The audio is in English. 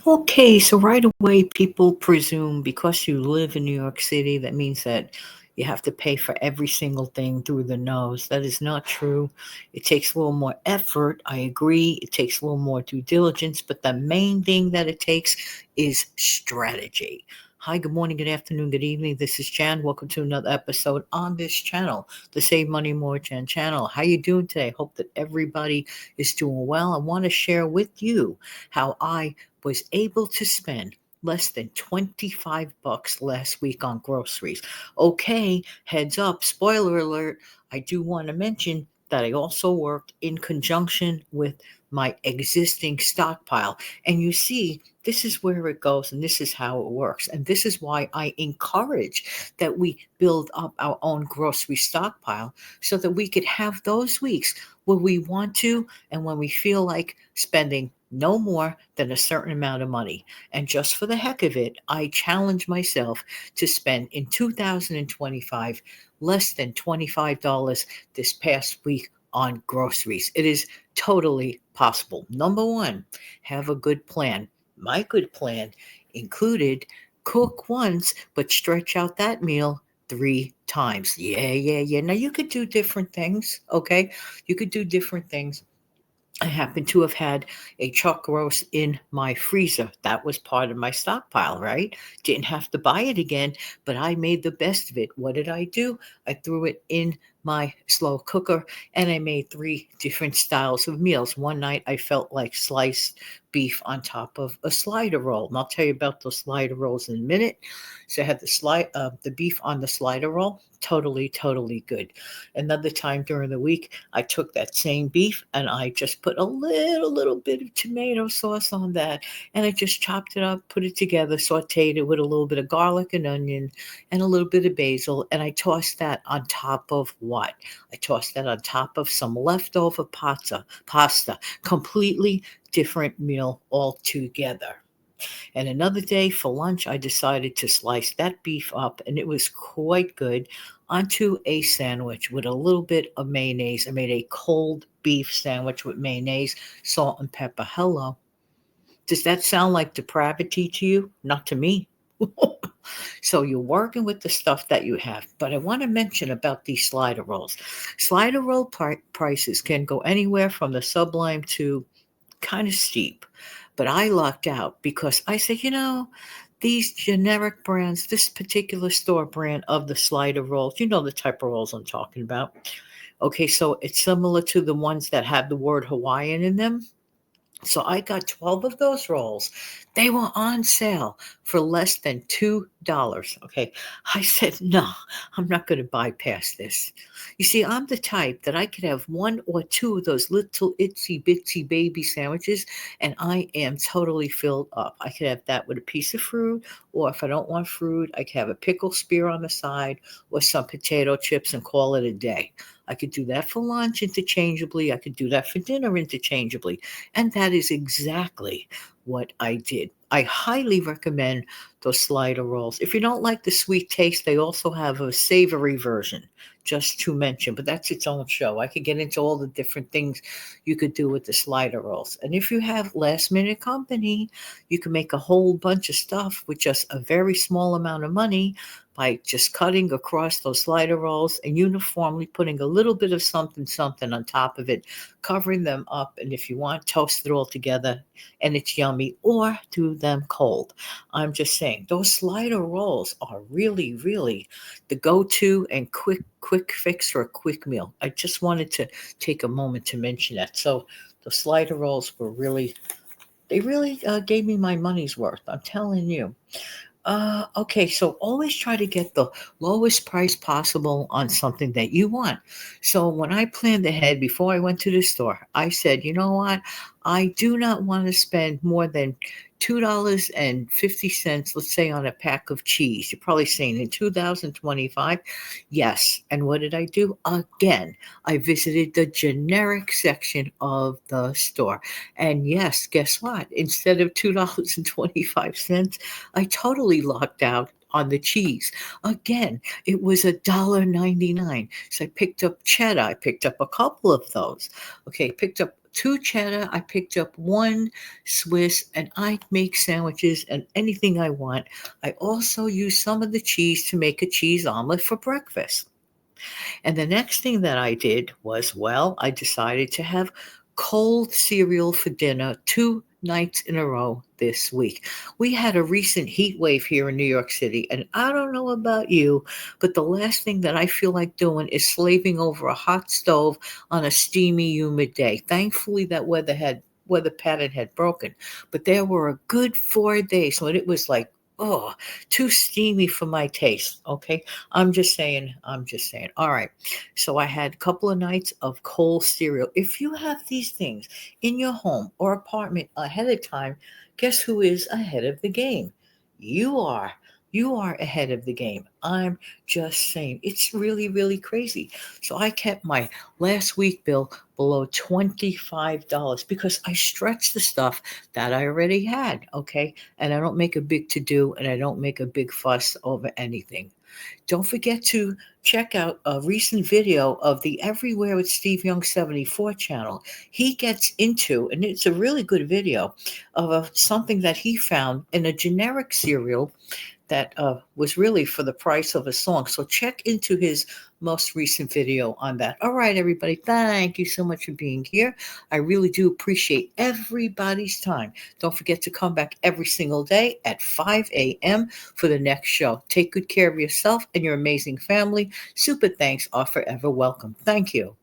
Okay, so right away, people presume because you live in New York City, that means that you have to pay for every single thing through the nose. That is not true. It takes a little more effort. I agree. It takes a little more due diligence, but the main thing that it takes is strategy. Hi, good morning, good afternoon, good evening. This is Jan. Welcome to another episode on this channel, the Save Money More Jan channel. How you doing today? Hope that everybody is doing well. I want to share with you how I was able to spend less than 25 bucks last week on groceries. Okay, heads up, spoiler alert, I do want to mention that I also worked in conjunction with my existing stockpile. And you see, this is where it goes and this is how it works. And this is why I encourage that we build up our own grocery stockpile so that we could have those weeks where we want to and when we feel like spending no more than a certain amount of money. And just for the heck of it, I challenge myself to spend in 2025 less than $25 this past week on groceries. It is totally possible. Number one, have a good plan. My good plan included cook once, but stretch out that meal 3 times. Yeah. Now you could do different things, okay? You could do different things. I happen to have had a chuck roast in my freezer. That was part of my stockpile, right? Didn't have to buy it again, but I made the best of it. What did I do? I threw it in my slow cooker and I made 3 different styles of meals. One night I felt like sliced beef on top of a slider roll. And I'll tell you about those slider rolls in a minute. So I had the beef on the slider roll. Totally good. Another time during the week, I took that same beef and I just put a little bit of tomato sauce on that. And I just chopped it up, put it together, sauteed it with a little bit of garlic and onion and a little bit of basil. And I tossed that on top of what? I tossed that on top of some leftover pasta. Completely different meal altogether. And another day for lunch, I decided to slice that beef up, and it was quite good, onto a sandwich with a little bit of mayonnaise. I made a cold beef sandwich with mayonnaise, salt, and pepper. Hello. Does that sound like depravity to you? Not to me. So you're working with the stuff that you have. But I want to mention about these slider rolls. Slider roll prices can go anywhere from the sublime to kind of steep. But I lucked out because I said, these generic brands, this particular store brand of the slider rolls, you know the type of rolls I'm talking about. Okay, so it's similar to the ones that have the word Hawaiian in them. So I got 12 of those rolls. They were on sale for less than $2. Okay. I said, no, I'm not going to bypass this. You see, I'm the type that I could have 1 or 2 of those little itsy bitsy baby sandwiches and I am totally filled up. I could have that with a piece of fruit, or if I don't want fruit, I could have a pickle spear on the side or some potato chips and call it a day. I could do that for lunch interchangeably. I could do that for dinner interchangeably. And that is exactly what I did. I highly recommend those slider rolls. If you don't like the sweet taste, they also have a savory version, just to mention, but that's its own show. I could get into all the different things you could do with the slider rolls. And if you have last minute company, you can make a whole bunch of stuff with just a very small amount of money by just cutting across those slider rolls and uniformly putting a little bit of something on top of it, covering them up. And if you want, toast it all together and it's yummy, or do them cold. I'm just saying, those slider rolls are really the go-to and quick fix for a quick meal. I just wanted to take a moment to mention that. So the slider rolls were they really gave me my money's worth. I'm telling you. Okay, so always try to get the lowest price possible on something that you want. So when I planned ahead before I went to the store, I said, you know what? I do not want to spend more than $2.50, let's say, on a pack of cheese. You're probably saying in 2025, yes. And what did I do? Again, I visited the generic section of the store. And yes, guess what? Instead of $2.25, I totally locked out on the cheese. Again, it was $1.99. So I picked up cheddar. I picked up a couple of those. Okay, picked up 2 cheddar, I picked up 1 Swiss, and I make sandwiches and anything I want. I also use some of the cheese to make a cheese omelet for breakfast. And the next thing that I did was, well, I decided to have cold cereal for dinner 2 nights in a row this week. We had a recent heat wave here in New York City, and I don't know about you, but the last thing that I feel like doing is slaving over a hot stove on a steamy, humid day. Thankfully, that weather pattern had broken, but there were a good 4 days when it was like, oh, too steamy for my taste. Okay, I'm just saying. I'm just saying. All right. So I had a couple of nights of cold cereal. If you have these things in your home or apartment ahead of time, guess who is ahead of the game? You are. You are ahead of the game. I'm just saying. It's really, really crazy. So I kept my last week bill below $25 because I stretched the stuff that I already had. Okay. And I don't make a big to do and I don't make a big fuss over anything. Don't forget to check out a recent video of the Everywhere with Steve Young 74 channel. He gets into, and it's a really good video, of something that he found in a generic cereal that was really for the price of a song. So check into his most recent video on that. All right, everybody, thank you so much for being here. I really do appreciate everybody's time. Don't forget to come back every single day at 5 a.m. for the next show. Take good care of yourself and your amazing family. Super thanks are forever welcome. Thank you.